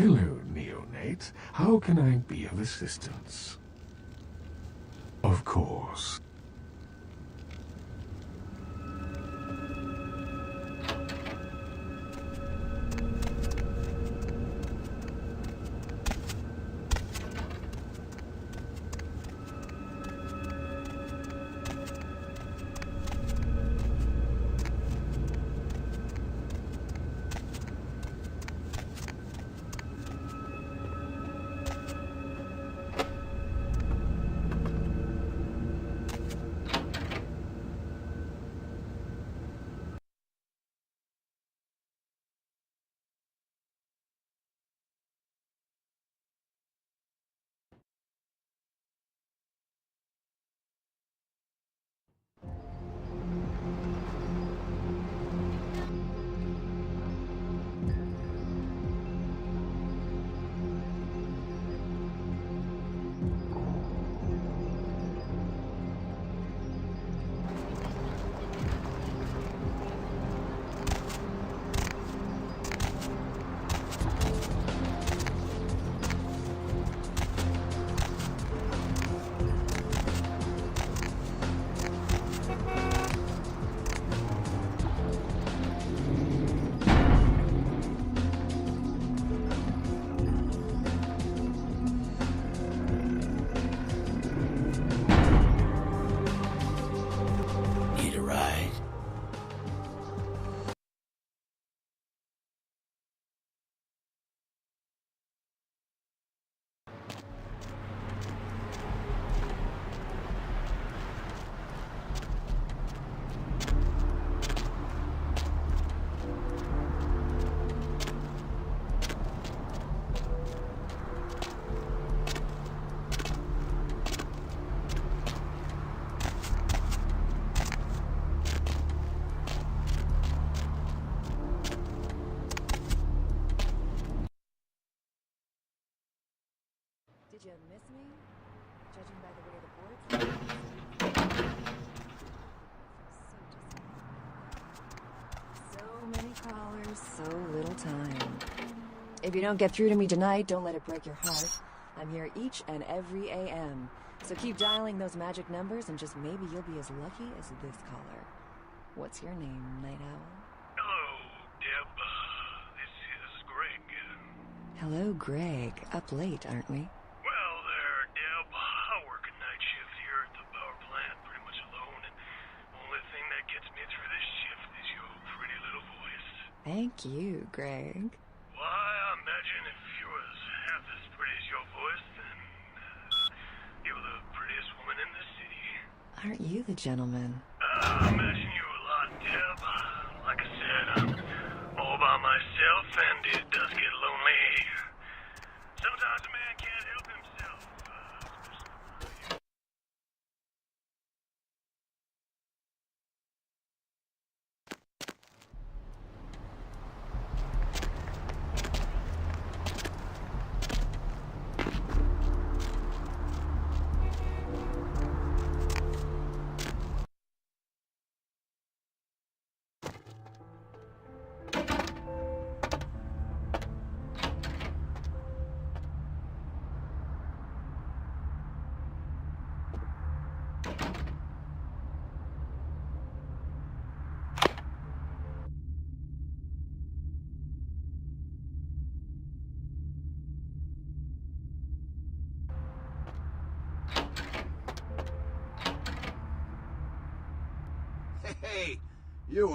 Hello, neonate. How can I be of assistance? Of course. Need a ride? Did you miss me? Judging by the way the boards look. So many callers, so little time. If you don't get through to me tonight, don't let it break your heart. I'm here each and every AM. So keep dialing those magic numbers and just maybe you'll be as lucky as this caller. What's your name, Night Owl? Hello, Deb. This is Greg. Hello, Greg. Up late, aren't we? Well, there, Deb. I work a night shift here at the power plant, pretty much alone, and the only thing that gets me through this shift is your pretty little voice. Thank you, Greg. Why, I imagine if you was half as pretty as your voice, then you're the prettiest woman in the city. Aren't you the gentleman? I imagine you a lot, Deb. Like I said, I'm all by myself, and it does get lonely. Sometimes a man can't help himself.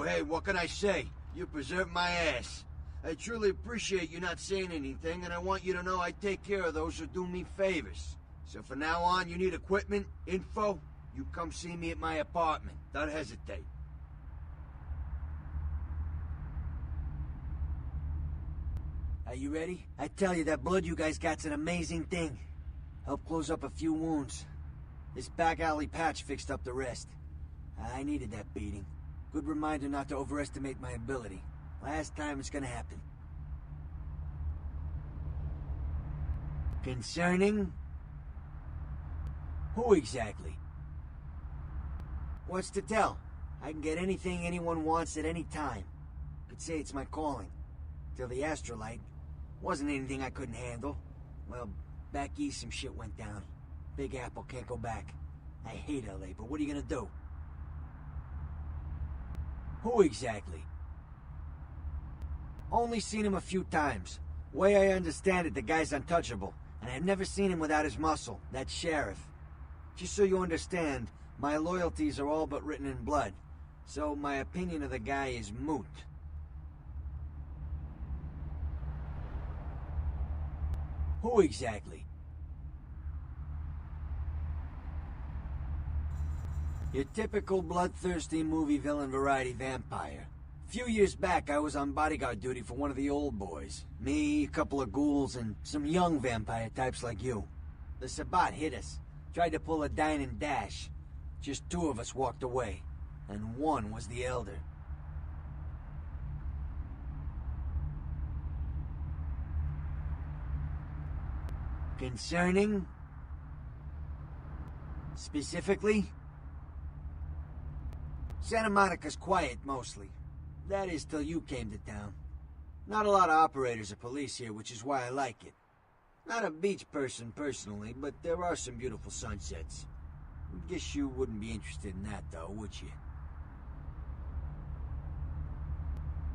Hey, what can I say? You preserved my ass. I truly appreciate you not saying anything, and I want you to know I take care of those who do me favors. So from now on, you need equipment, info, you come see me at my apartment. Don't hesitate. Are you ready? I tell you, that blood you guys got's an amazing thing. Helped close up a few wounds. This back alley patch fixed up the rest. I needed that beating. Good reminder not to overestimate my ability. Last time it's gonna happen. Concerning? Who exactly? What's to tell? I can get anything anyone wants at any time. Could say it's my calling. Till the astrolite. Wasn't anything I couldn't handle. Well, back east some shit went down. Big Apple can't go back. I hate LA, but what are you gonna do? Who exactly? Only seen him a few times. Way I understand it, the guy's untouchable. And I've never seen him without his muscle, that sheriff. Just so you understand, my loyalties are all but written in blood. So my opinion of the guy is moot. Who exactly? Your typical bloodthirsty movie villain variety vampire. A few years back, I was on bodyguard duty for one of the old boys. Me, a couple of ghouls, and some young vampire types like you. The Sabbat hit us. Tried to pull a dine and dash. Just 2 of us walked away. And 1 was the elder. Concerning? Specifically? Santa Monica's quiet, mostly. That is, till you came to town. Not a lot of operators or police here, which is why I like it. Not a beach person, personally, but there are some beautiful sunsets. Guess you wouldn't be interested in that, though, would you?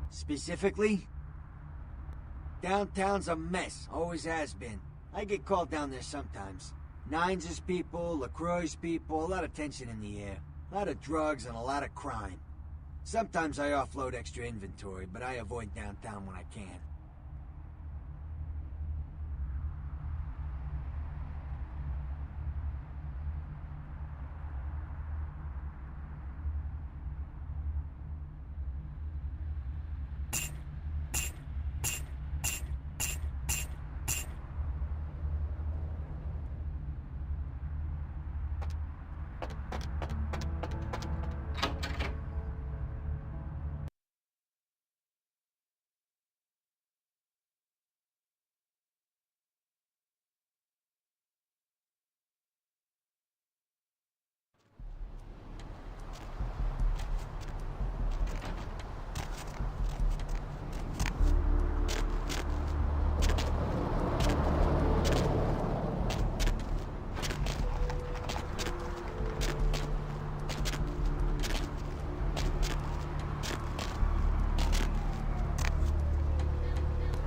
Specifically? Downtown's a mess, always has been. I get called down there sometimes. Nines' people, LaCroix's people, a lot of tension in the air. A lot of drugs and a lot of crime. Sometimes I offload extra inventory, but I avoid downtown when I can.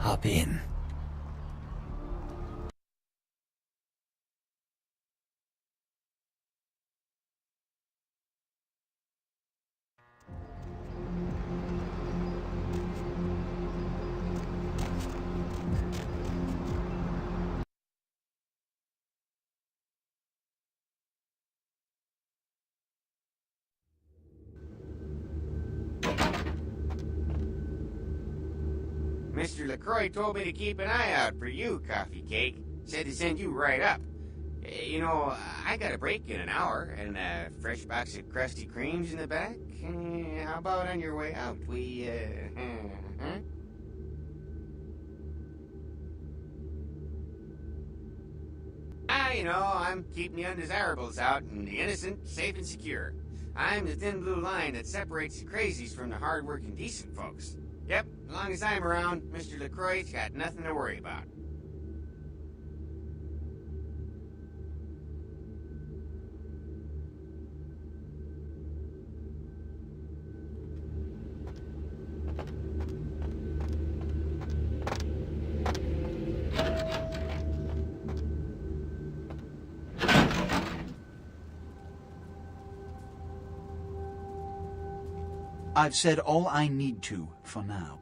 Hop in. Mr. LaCroix told me to keep an eye out for you, Coffee Cake. Said to send you right up. You know, I got a break in an hour, and a fresh box of Krusty Kremes in the back. How about on your way out, we, huh? You know, I'm keeping the undesirables out and the innocent safe and secure. I'm the thin blue line that separates the crazies from the hard-working decent folks. Yep, as long as I'm around, Mr. LaCroix's got nothing to worry about. I've said all I need to for now.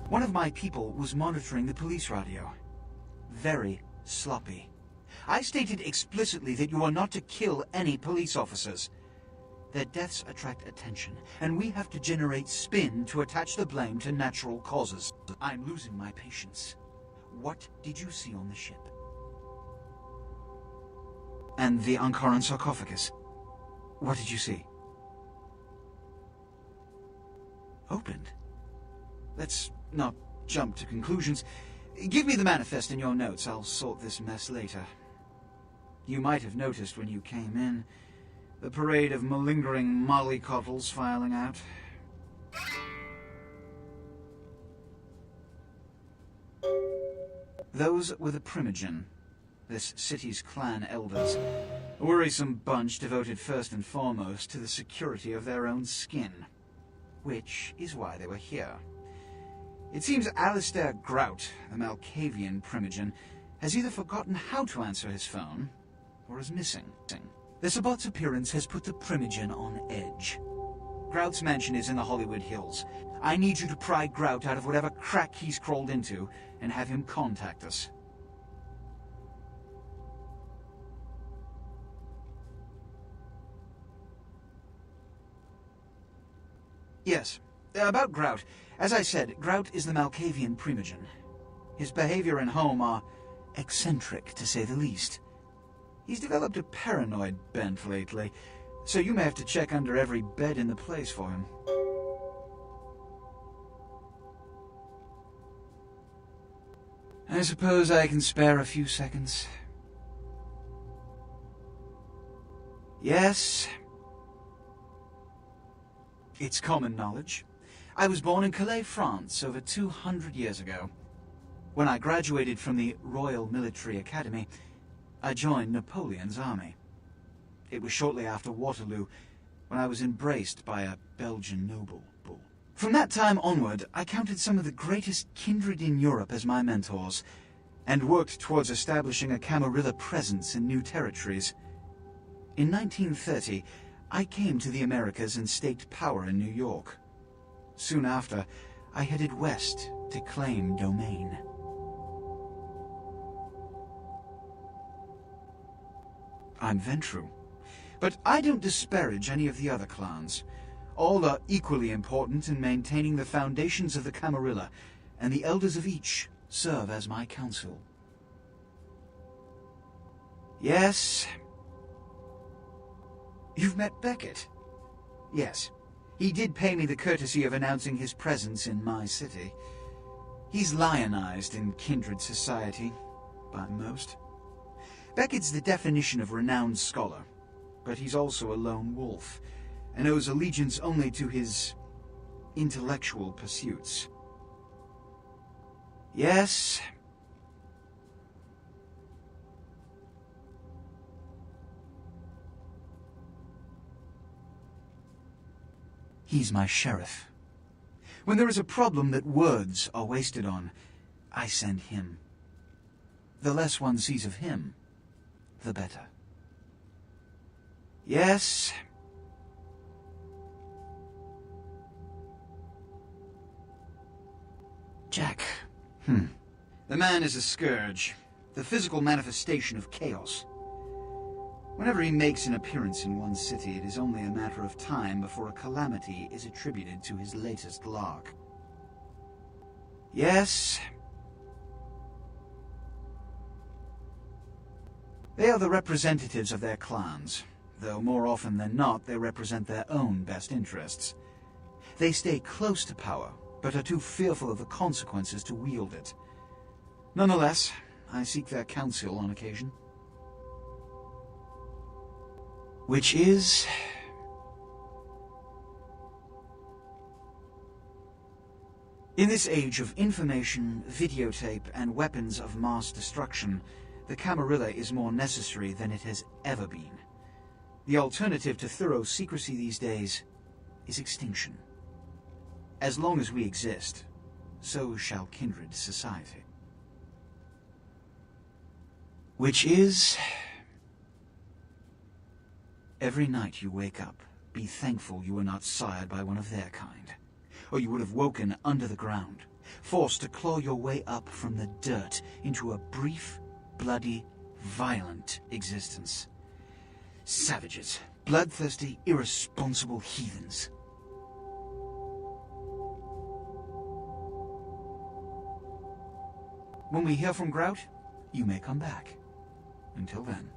One of my people was monitoring the police radio. Very sloppy. I stated explicitly that you are not to kill any police officers. Their deaths attract attention, and we have to generate spin to attach the blame to natural causes. I'm losing my patience. What did you see on the ship? And the Ankaran sarcophagus? What did you see? Opened. Let's not jump to conclusions. Give me the manifest in your notes. I'll sort this mess later. You might have noticed when you came in, the parade of malingering mollycoddles filing out. Those were the Primogen, this city's clan elders, a worrisome bunch devoted first and foremost to the security of their own skin, which is why they were here. It seems Alistair Grout, the Malkavian Primogen, has either forgotten how to answer his phone, or is missing. The Sabot's appearance has put the Primogen on edge. Grout's mansion is in the Hollywood Hills. I need you to pry Grout out of whatever crack he's crawled into, and have him contact us. Yes, about Grout. As I said, Grout is the Malkavian Primogen. His behavior and home are eccentric, to say the least. He's developed a paranoid bent lately, so you may have to check under every bed in the place for him. I suppose I can spare a few seconds. Yes. It's common knowledge. I was born in Calais, France, over 200 years ago. When I graduated from the Royal Military Academy, I joined Napoleon's army. It was shortly after Waterloo, when I was embraced by a Belgian noble. From that time onward, I counted some of the greatest kindred in Europe as my mentors, and worked towards establishing a Camarilla presence in new territories. In 1930, I came to the Americas and staked power in New York. Soon after, I headed west to claim domain. I'm Ventru, but I don't disparage any of the other clans. All are equally important in maintaining the foundations of the Camarilla, and the elders of each serve as my council. Yes. You've met Beckett? Yes. He did pay me the courtesy of announcing his presence in my city. He's lionized in kindred society, by most. Beckett's the definition of renowned scholar, but he's also a lone wolf, and owes allegiance only to his intellectual pursuits. Yes. He's my sheriff. When there is a problem that words are wasted on, I send him. The less one sees of him, the better. Yes. Jack. The man is a scourge, the physical manifestation of chaos. Whenever he makes an appearance in one city, it is only a matter of time before a calamity is attributed to his latest lark. Yes. They are the representatives of their clans, though more often than not they represent their own best interests. They stay close to power, but are too fearful of the consequences to wield it. Nonetheless, I seek their counsel on occasion. Which is... In this age of information, videotape, and weapons of mass destruction, the Camarilla is more necessary than it has ever been. The alternative to thorough secrecy these days is extinction. As long as we exist, so shall kindred society. Which is... Every night you wake up, be thankful you were not sired by one of their kind, or you would have woken under the ground, forced to claw your way up from the dirt into a brief, bloody, violent existence. Savages, bloodthirsty, irresponsible heathens. When we hear from Grout, you may come back. Until then...